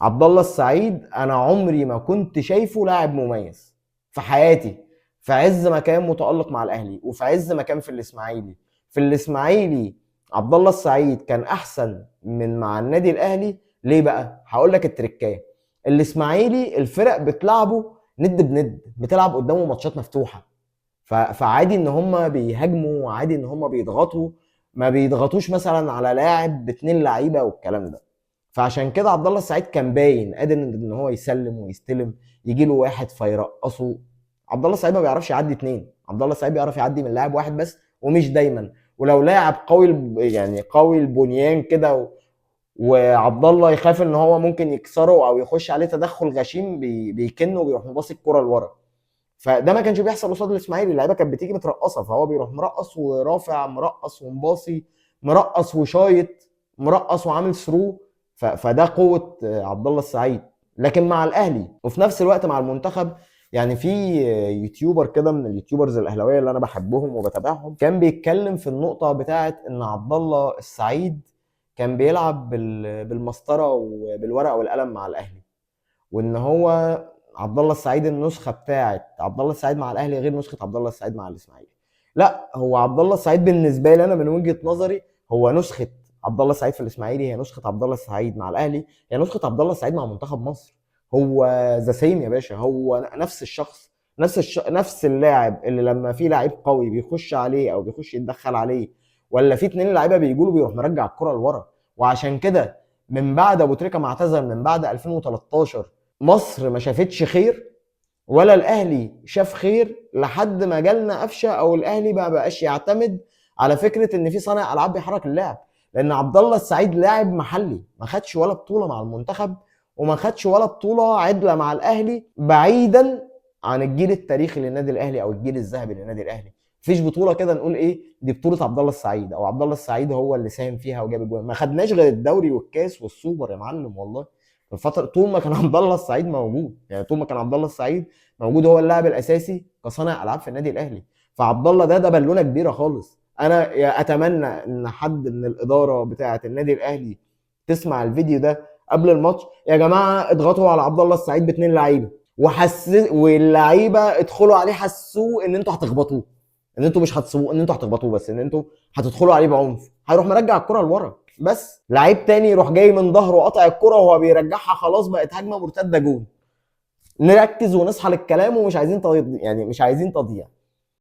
عبد الله السعيد انا عمري ما كنت شايفه لاعب مميز في حياتي. في عز ما كان متألق مع الاهلي وفي عز ما كان في الاسماعيلي. في الاسماعيلي عبد الله السعيد كان احسن من مع النادي الاهلي. ليه بقى؟ هقول لك التركايه. الاسماعيلي الفرق بتلعبه ند بند، بتلعب قدامه ماتشات مفتوحه. فعادي ان هم بيهاجموا وعادي ان هم بيضغطوا. ما بيضغطوش مثلا على لاعب باتنين لعيبه والكلام ده. فعشان كده عبد الله السعيد كان باين قادر ان هو يسلم ويستلم، يجي له واحد فيرقصه. عبد الله السعيد ما بيعرفش يعدي اتنين، عبد الله السعيد بيعرف يعدي من لاعب واحد بس، ومش دايما. ولو لاعب قوي يعني قوي البنيان كده وعبد الله يخاف ان هو ممكن يكسره او يخش عليه تدخل غشيم، بيكنه وبيروح مباصي الكرة لورا. فده ما كانش بيحصل قصاد الاسماعيلي. اللعيبه كانت بتيجي مترقصه، فهو بيروح مرقص ورافع، مرقص ومباصي، مرقص وشايط، مرقص وعامل ثرو. فده قوه عبد الله السعيد. لكن مع الاهلي وفي نفس الوقت مع المنتخب، يعني في يوتيوبر كده من اليوتيوبرز الاهلاويه اللي انا بحبهم وبتابعهم، كان بيتكلم في النقطه بتاعه ان عبد الله السعيد كان بيلعب بالمسطره وبالورقه والقلم مع الاهلي. وان هو عبد الله السعيد النسخه بتاعت عبد الله السعيد مع الاهلي غير نسخه عبد الله السعيد مع الاسماعيلي. لا، هو عبد الله السعيد بالنسبه لي انا من وجهه نظري هو نسخه عبد الله السعيد في الاسماعيلي، هي نسخه عبد الله السعيد مع الاهلي، هي نسخه عبد الله السعيد مع منتخب مصر. هو ذا سيم يا باشا، هو نفس الشخص، نفس اللاعب اللي لما في لعيب قوي بيخش عليه او بيخش يتدخل عليه، ولا في اتنين لعيبه بيجوا له بيروح مرجع الكره لورا. وعشان كده من بعد ابو تريكه ما اعتزل، من بعد 2013 مصر ما شافتش خير، ولا الاهلي شاف خير لحد ما جالنا قفشه، او الاهلي ما بقاش يعتمد على فكره ان في صانع العاب بيحرك اللعب. لان عبد الله السعيد لاعب محلي، ما خدش ولا بطوله مع المنتخب، وما خدش ولا بطوله عدله مع الاهلي، بعيدا عن الجيل التاريخي للنادي الاهلي او الجيل الذهبي للنادي الاهلي. مفيش بطوله كده نقول ايه دي بطوله عبد الله السعيد، او عبد الله السعيد هو اللي ساهم فيها وجاب الجوان. ما خدناش غير الدوري والكاس والسوبر يا معلم والله. الفتره طول ما كان عبد الله السعيد موجود، يعني طول ما كان عبد الله السعيد موجود هو اللاعب الاساسي كصانع العاب في النادي الاهلي. فعبد الله ده بالونه كبيره خالص. انا اتمنى ان حد من الاداره بتاعه النادي الاهلي تسمع الفيديو ده قبل الماتش. يا جماعه اضغطوا على عبد الله السعيد باثنين لعيبه، واللعيبه ادخلوا عليه حسوه ان انتوا هتخبطوه، ان انتوا مش هتسيبوه، ان انتوا هتخبطوه، بس ان انتوا هتدخلوا عليه بعنف، هيروح مرجع الكره لورا. بس لعيب تاني يروح جاي من ظهره وقطع الكره وهو بيرجعها، خلاص بقت هجمه مرتده جون. نركز ونصحى للكلام، ومش عايزين يعني مش عايزين تضييع.